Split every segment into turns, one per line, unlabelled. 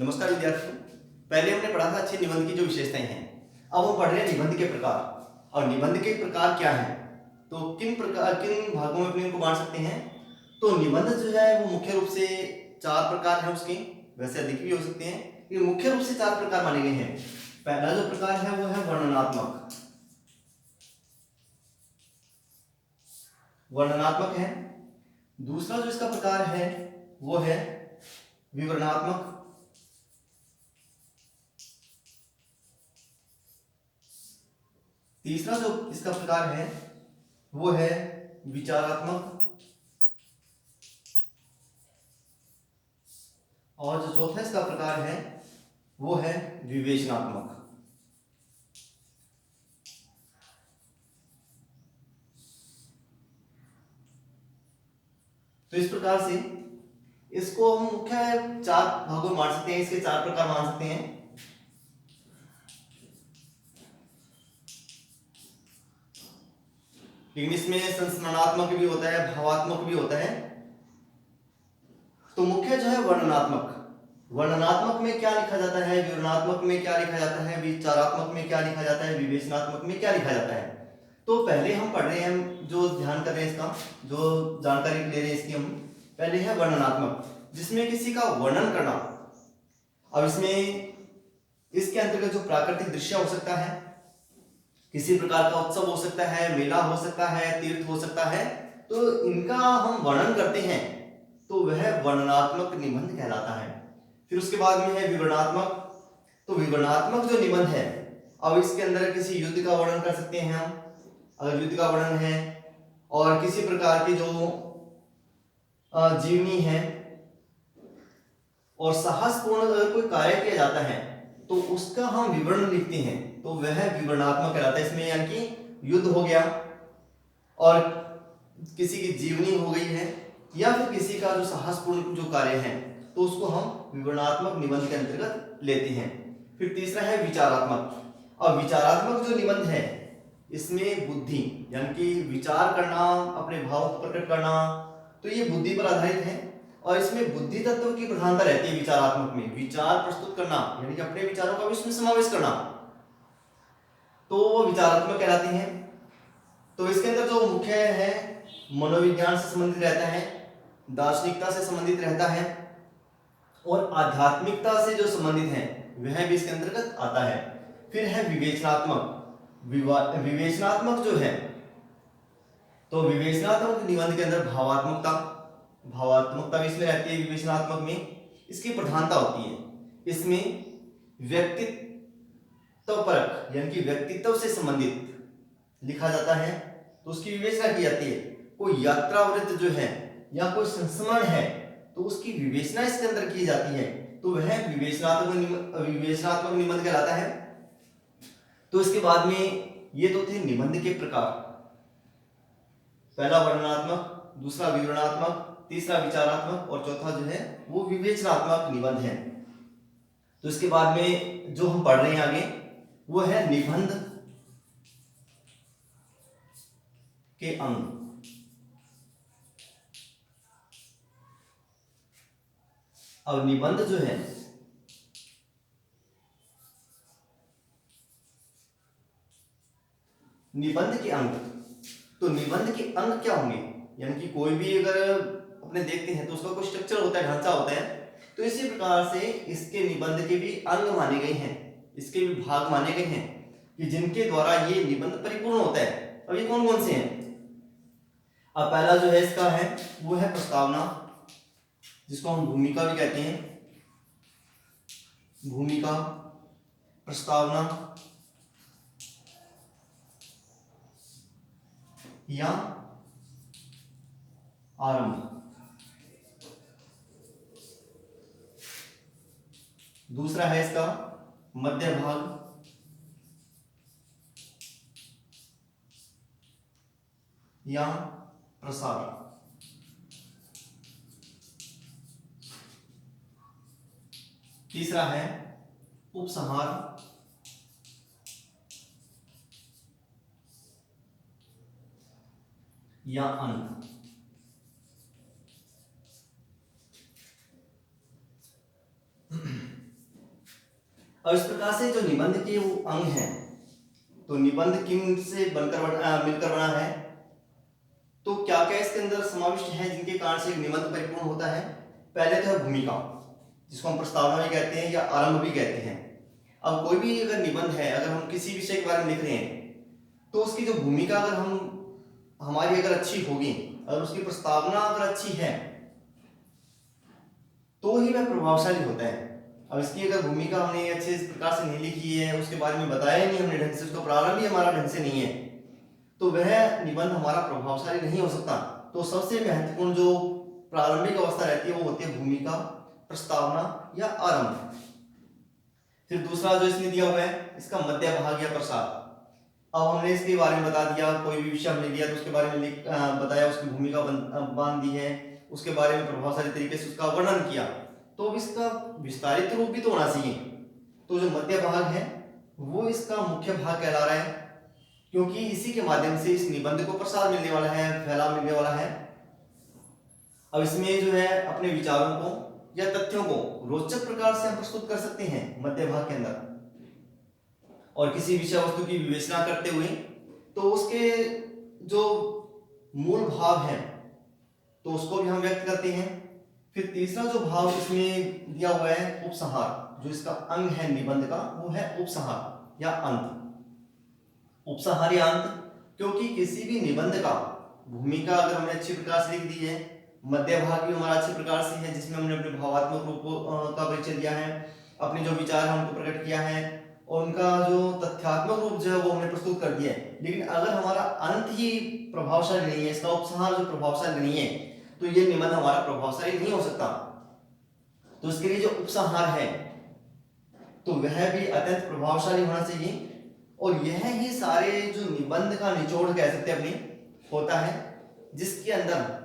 नमस्कार विद्यार्थियों। पहले हमने पढ़ा था अच्छे निबंध की जो विशेषताएं हैं। अब हम पढ़ रहे हैं निबंध के प्रकार। और निबंध के प्रकार क्या हैं, तो किन भागों में अपने इनको बांट सकते हैं। तो निबंध जो है वो मुख्य रूप से 4 प्रकार हैं उसके, वैसे अधिक भी हो सकते हैं, ये मुख्य रूप से 4 प्रकार माने गए हैं। पहला जो प्रकार है वो है वर्णनात्मक है। दूसरा जो इसका प्रकार है वो है विवरणात्मक। तीसरा जो इसका प्रकार है वो है विचारात्मक। और जो चौथा इसका प्रकार है वो है विवेचनात्मक। तो इस प्रकार से इसको हम मुख्य 4 भागों में बांट सकते हैं, इसके 4 प्रकार मान सकते हैं। लेकिन इसमें संस्मरणात्मक भी होता है, भावात्मक भी होता है। तो मुख्य जो है वर्णनात्मक। वर्णनात्मक में क्या लिखा जाता है, विवरणात्मक में क्या लिखा जाता है, विचारात्मक में क्या लिखा जाता है, विवेचनात्मक में क्या लिखा जाता है। तो पहले हम पढ़ रहे हैं, जो ध्यान कर रहे हैं इसका, जो जानकारी ले रहे हैं इसकी, हम पहले है वर्णनात्मक, जिसमें किसी का वर्णन करना। अब इसमें इसके अंतर्गत जो प्राकृतिक दृश्य हो सकता है, किसी प्रकार का उत्सव हो सकता है, मेला हो सकता है, तीर्थ हो सकता है, तो इनका हम वर्णन करते हैं, तो वह वर्णनात्मक निबंध कहलाता है। फिर उसके बाद में है विवरणात्मक। तो विवरणात्मक जो निबंध है, अब इसके अंदर किसी युद्ध का वर्णन कर सकते हैं हम, अगर युद्ध का वर्णन है, और किसी प्रकार की जो जीवनी है और साहसपूर्ण अगर कोई कार्य किया जाता है तो उसका हम विवरण लिखते हैं, तो वह विवरणात्मक कहलाता है। इसमें यानी कि युद्ध हो गया और किसी की जीवनी हो गई है, या फिर किसी का जो साहसपूर्ण जो कार्य है, तो उसको हम विवरणात्मक निबंध के अंतर्गत लेते हैं। फिर तीसरा है विचारात्मक। अब विचारात्मक जो निबंध है, इसमें बुद्धि यानी कि विचार करना, अपने भावों को प्रकट करना, तो ये बुद्धि पर आधारित है। और इसमें बुद्धि तत्व की प्रधानता रहती है। विचारात्मक में विचार प्रस्तुत करना यानी कि अपने विचारों का भी इसमें समावेश करना, तो वो विचारात्मक कहलाते हैं। तो इसके अंदर जो मुख्य है, मनोविज्ञान से संबंधित रहता है, दार्शनिकता से संबंधित रहता है, और आध्यात्मिकता से जो संबंधित है वह भी इसके अंतर्गत आता है। फिर है विवेचनात्मक। विवेचनात्मक जो है, तो विवेचनात्मक निबंध के अंदर भावात्मकता भी इसमें रहती है। विवेचनात्मक में इसकी प्रधानता होती है। इसमें व्यक्तित्व परक यानी कि व्यक्तित्व से संबंधित लिखा जाता है, तो उसकी विवेचना की जाती है। कोई यात्रावृत्त जो है या कोई संस्मरण है, तो उसकी विवेचना इसके अंदर की जाती है, तो वह विवेचनात्मक निबंध कहलाता है। तो इसके बाद में ये तो थे निबंध के प्रकार। पहला वर्णनात्मक, दूसरा विवरणात्मक, तीसरा विचारात्मक, और चौथा जो है वो विवेचनात्मक निबंध है। तो इसके बाद में जो हम पढ़ रहे हैं आगे, वो है निबंध के अंग। अब निबंध जो है, निबंध के अंग, तो निबंध के अंग क्या होंगे, यानी कि कोई भी अगर अपने देखते हैं तो उसका कोई स्ट्रक्चर होता है, ढांचा होता है, तो इसी प्रकार से इसके निबंध के भी अंग माने गए हैं, इसके भी भाग माने गए हैं, कि जिनके द्वारा ये निबंध परिपूर्ण होता है। अब ये कौन कौन से हैं। अब पहला जो है इसका है वो है प्रस्तावना, जिसको हम भूमिका भी कहते हैं। भूमिका, प्रस्तावना या आरंभ। दूसरा है इसका मध्य भाग या प्रसार। तीसरा है उपसंहार या अंत। और इस प्रकार से जो निबंध के वो अंग हैं, तो निबंध किन से मिलकर बना है, तो क्या क्या इसके अंदर समाविष्ट है जिनके कारण से एक निबंध परिपूर्ण होता है। पहले तो है भूमिका, जिसको हम प्रस्तावना भी कहते हैं या आरंभ भी कहते हैं। अब कोई भी अगर निबंध है, अगर हम किसी विषय के बारे में लिख रहे हैं, तो उसकी जो भूमिका अगर हमारी अगर अच्छी होगी, और उसकी प्रस्तावना अगर अच्छी है, तो ही वह प्रभावशाली होता है। अब इसकी अगर भूमिका हमने अच्छे प्रकार से नहीं लिखी है, उसके बारे में बताया नहीं हमने ढंग से, उसका प्रारंभ ही हमारा ढंग से नहीं है, तो वह निबंध हमारा प्रभावशाली नहीं हो सकता। तो सबसे महत्वपूर्ण जो प्रारंभिक अवस्था रहती है वो होती है भूमिका, प्रस्तावना या आरंभ। फिर दूसरा जो इसमें दिया हुआ है, इसका मध्य भाग या प्रसार। अब हमने इसके बारे में बता दिया, कोई भी विषय हमने लिया तो उसके बारे में बताया, उसकी भूमिका बांध दी है, उसके बारे में प्रभावशाली तरीके से उसका वर्णन किया, तो अब इसका विस्तारित रूप भी तो होना चाहिए। तो जो मध्य भाग है वो इसका मुख्य भाग कहला रहा है, क्योंकि इसी के माध्यम से इस निबंध को प्रसार मिलने वाला है, फैलाव मिलने वाला है। अब इसमें जो है अपने विचारों को या तथ्यों को रोचक प्रकार से हम प्रस्तुत कर सकते हैं मध्य भाग के अंदर, और किसी विषय वस्तु की विवेचना करते हुए तो उसके जो मूल भाव है तो उसको भी हम व्यक्त करते हैं। फिर तीसरा जो भाव इसमें दिया हुआ है उपसंहार, जो इसका अंग है निबंध का, वो है उपसंहार या अंत। उपसंहार या अंत, क्योंकि किसी भी निबंध का भूमिका अगर हमने अच्छी प्रकार से लिख दी है, मध्य भाग भी हमारा अच्छे प्रकार से है जिसमें हमने अपने भावात्मक रूप का परिचय दिया है, अपने जो विचार हैं उनको प्रकट किया है, और उनका जो तथ्यात्मक रूप जो है वो हमने प्रस्तुत कर दिया है। लेकिन अगर हमारा अंत ही प्रभावशाली नहीं है, इसका उपसंहार जो प्रभावशाली नहीं है, तो ये निबंध हमारा प्रभावशाली नहीं हो सकता। तो इसके लिए जो उपसंहार है तो वह भी अत्यंत प्रभावशाली होना चाहिए, और यह ही सारे जो निबंध का निचोड़ कह सकते हैं अपनी होता है, जिसके अंदर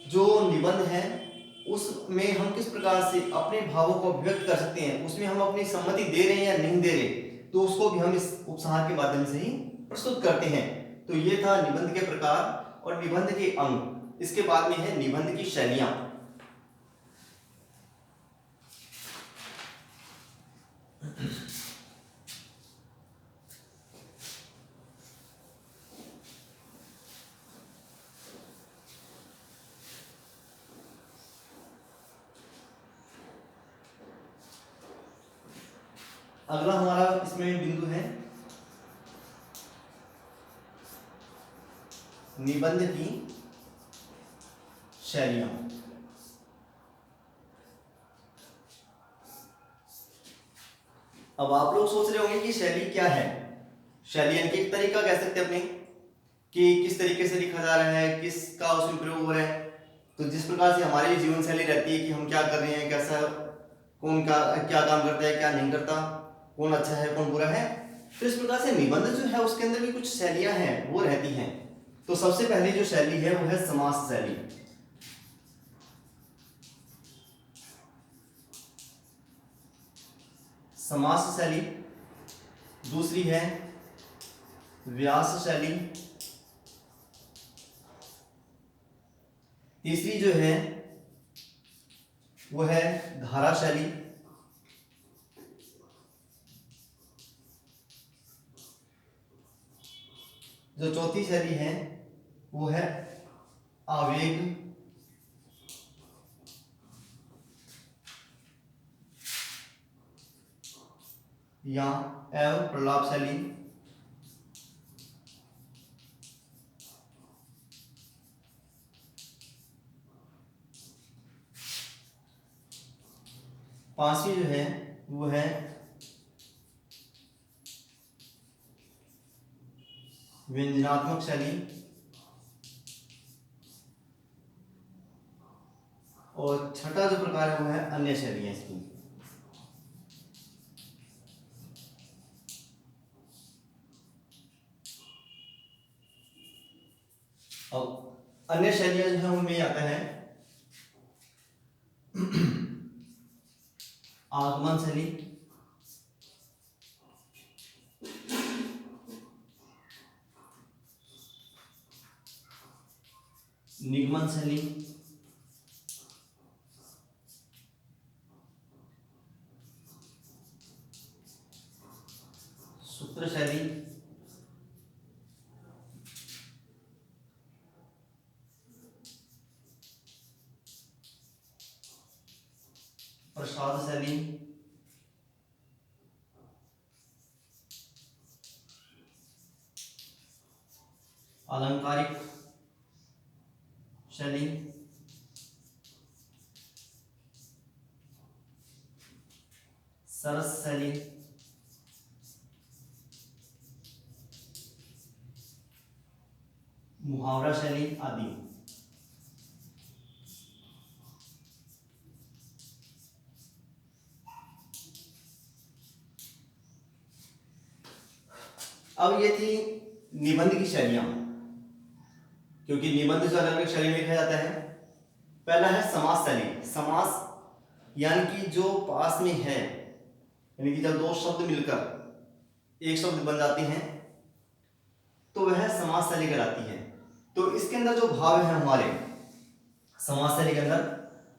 जो निबंध है उसमें हम किस प्रकार से अपने भावों को व्यक्त कर सकते हैं, उसमें हम अपनी सम्मति दे रहे हैं या नहीं दे रहे, तो उसको भी हम इस उपसंहार के माध्यम से ही प्रस्तुत करते हैं। तो ये था निबंध के प्रकार और निबंध के अंग। इसके बाद में है निबंध की शैलियां। अगला हमारा इसमें बिंदु है निबंध की शैलियां। अब आप लोग सोच रहे होंगे कि शैली क्या है। शैली यानी कि एक तरीका कह सकते हैं अपने, कि किस तरीके से लिखा जा रहा है, किसका उसमें प्रयोग हो रहा है। तो जिस प्रकार से हमारी जीवन शैली रहती है कि हम क्या कर रहे हैं, कैसा, कौन का क्या काम करता है, क्या नहीं करता, कौन अच्छा है कौन बुरा है, तो इस प्रकार से निबंध जो है उसके अंदर भी कुछ शैलियां हैं वो रहती हैं। तो सबसे पहली जो शैली है वो है समास शैली। समास शैली। दूसरी है व्यास शैली। तीसरी जो है वो है धारा शैली। जो चौथी शैली है वो है आवेग या एवं प्रलाप शैली। पांचवी जो है वो है व्यंजनात्मक शैली। और छठा जो प्रकार है वो है अन्य शैलियां इसकी। अब अन्य शैलियां जो है उनमें आता है आगमन शैली, निगमन शैली, सूत्र शैली, प्रसाद शैली, अलंकारिक शैली, सरस शैली, मुहावरा शैली आदि। अब ये थी निबंध की शैलियां, क्योंकि निबंध जो अलग अलग शैली में लिखा जाता है। पहला है समास शैली। समास यानी कि जो पास में है, यानी कि जब दो शब्द मिलकर एक शब्द बन जाते हैं तो वह समास शैली कहलाती है। तो इसके अंदर जो भाव है हमारे समास शैली के अंदर,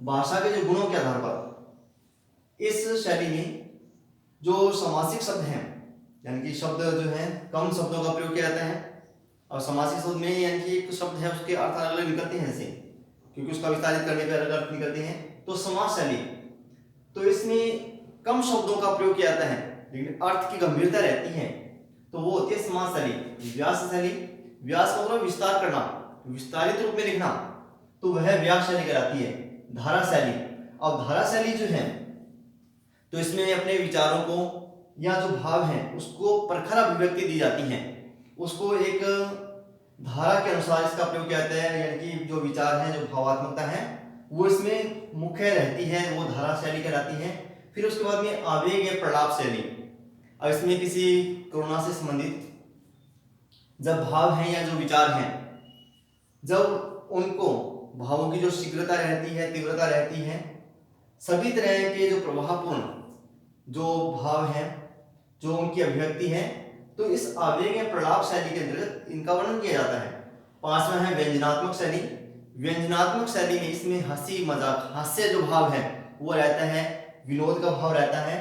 भाषा के जो गुणों के आधार पर इस शैली में जो समासिक शब्द हैं, यानी कि शब्द जो है कम शब्दों का प्रयोग किया जाता है, और समासिक शब्द में यानी कि एक शब्द है उसके अर्थ अलग अलग निकलते हैं ऐसे, क्योंकि उसका विस्तारित करने पर अलग अर्थ निकलते हैं। तो समास शैली, तो इसमें कम शब्दों का प्रयोग किया जाता है लेकिन अर्थ की गंभीरता रहती है, तो वो होती है समास शैली। व्यास शैली, व्यास का मतलब विस्तार करना, विस्तारित रूप में लिखना, तो वह व्यास शैली कहलाती है। धारा शैली, अब धारा शैली जो है तो इसमें अपने विचारों को या जो भाव है उसको प्रखर अभिव्यक्ति दी जाती है, उसको एक धारा के अनुसार इसका प्रयोग किया जाता है, यानी कि जो विचार है, जो भावात्मकता है वो इसमें मुख्य रहती है, वो धारा शैली कहलाती है। फिर उसके बाद में आवेग या प्रलाप शैली। अब इसमें किसी करुणा से संबंधित जब भाव हैं या जो विचार हैं, जब उनको भावों की जो शीघ्रता रहती है, तीव्रता रहती है, सभी तरह के जो प्रभावपूर्ण जो भाव हैं, जो उनकी अभिव्यक्ति है, तो इस आवेग या प्रलाप शैली के अंतर्गत इनका वर्णन किया जाता है। पांचवा है व्यंजनात्मक शैली। व्यंजनात्मक शैली में इसमें हंसी मजाक, हास्य जो भाव है वो रहता है, विनोद का भाव रहता है।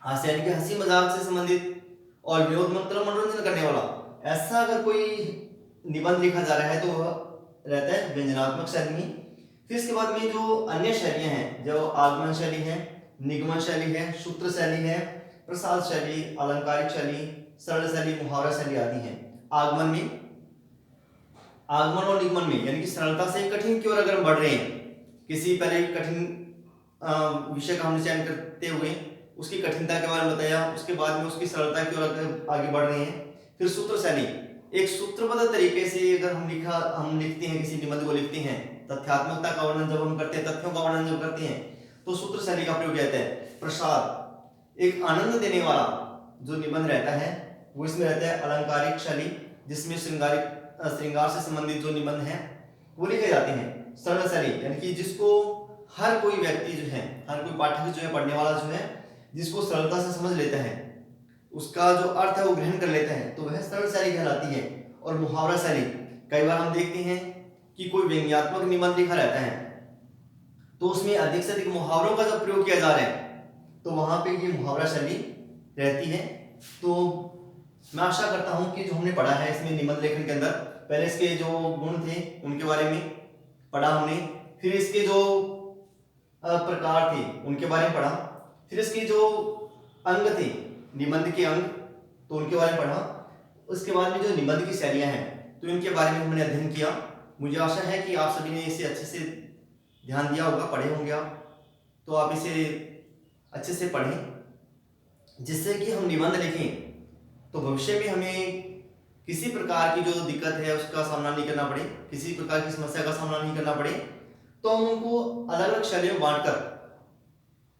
हास्य यानी कि हंसी मजाक से संबंधित, और विनोद मतलब मनोरंजन करने वाला, ऐसा अगर कोई निबंध लिखा जा रहा है तो वह रहता है व्यंजनात्मक शैली में। फिर इसके बाद में जो अन्य शैलियां हैं, जो आगमन शैली है, निगमन शैली है, सूत्र शैली है, प्रसाद शैली, अलंकारिक शैली, सरल शैली, मुहावरा शैली आदि है। आगमन में, आगमन और निगमन में यानी कि सरलता से कठिन की ओर अगर हम बढ़ रहे हैं, किसी पहले कठिन विषय का हमने चयन करते हुए उसकी कठिनता के बारे में बताया, उसके बाद में उसकी सरलता की ओर आगे बढ़ रहे हैं। फिर सूत्र शैली, एक सूत्रबद्ध तरीके से अगर हम लिखते हैं, किसी निबंध को लिखते हैं, तथ्यात्मकता का वर्णन जब हम करते हैं, तथ्यों का वर्णन जब करते हैं, तो सूत्र शैली का प्रयोग किया जाता है। प्रसाद, एक आनंद देने वाला जो निबंध रहता है वो इसमें रहता है। अलंकारिक शैली, जिसमें श्रृंगार से संबंधित जो निबंध हैं वो लिखे जाते हैं। सरल शैली यानी कि जिसको हर कोई व्यक्ति जो है, हर कोई पाठक जो है, पढ़ने वाला जो है, जिसको सरलता से समझ लेता है, उसका जो अर्थ है वो ग्रहण कर लेता है, तो वह सरल शैली कहलाती है। और मुहावरा शैली, कई बार हम देखते हैं कि कोई व्यंग्यात्मक निबंध लिखा रहता है तो उसमें अधिक से अधिक मुहावरों का जब प्रयोग किया जा रहा है तो वहां पे ये मुहावरा शैली रहती है। तो मैं आशा करता हूं कि जो हमने पढ़ा है इसमें निबंध लेखन के अंदर, पहले इसके जो गुण थे उनके बारे में पढ़ा हमने, फिर इसके जो प्रकार थे उनके बारे में पढ़ा, फिर इसके जो अंग थे, निबंध के अंग, तो उनके बारे में पढ़ा। उसके बाद में जो निबंध की शैलियां हैं तो इनके बारे में हमने अध्ययन किया। मुझे आशा है कि आप सभी ने इसे अच्छे से ध्यान दिया होगा, पढ़े होंगे आप, तो आप इसे अच्छे से पढ़ें जिससे कि हम निबंध लिखें तो भविष्य में हमें किसी प्रकार की जो दिक्कत है उसका सामना नहीं करना पड़े, किसी प्रकार की समस्या का सामना नहीं करना पड़े, तो हम उनको अलग अलग शैलियों में बांटकर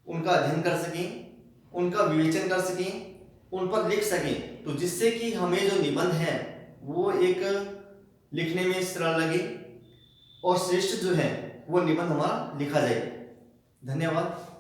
उनका अध्ययन कर सकें, उनका विवेचन कर सकें, उन पर लिख सकें, तो जिससे कि हमें जो निबंध है वो एक लिखने में सरल लगे और श्रेष्ठ जो है वो निबंध हमारा लिखा जाए। धन्यवाद।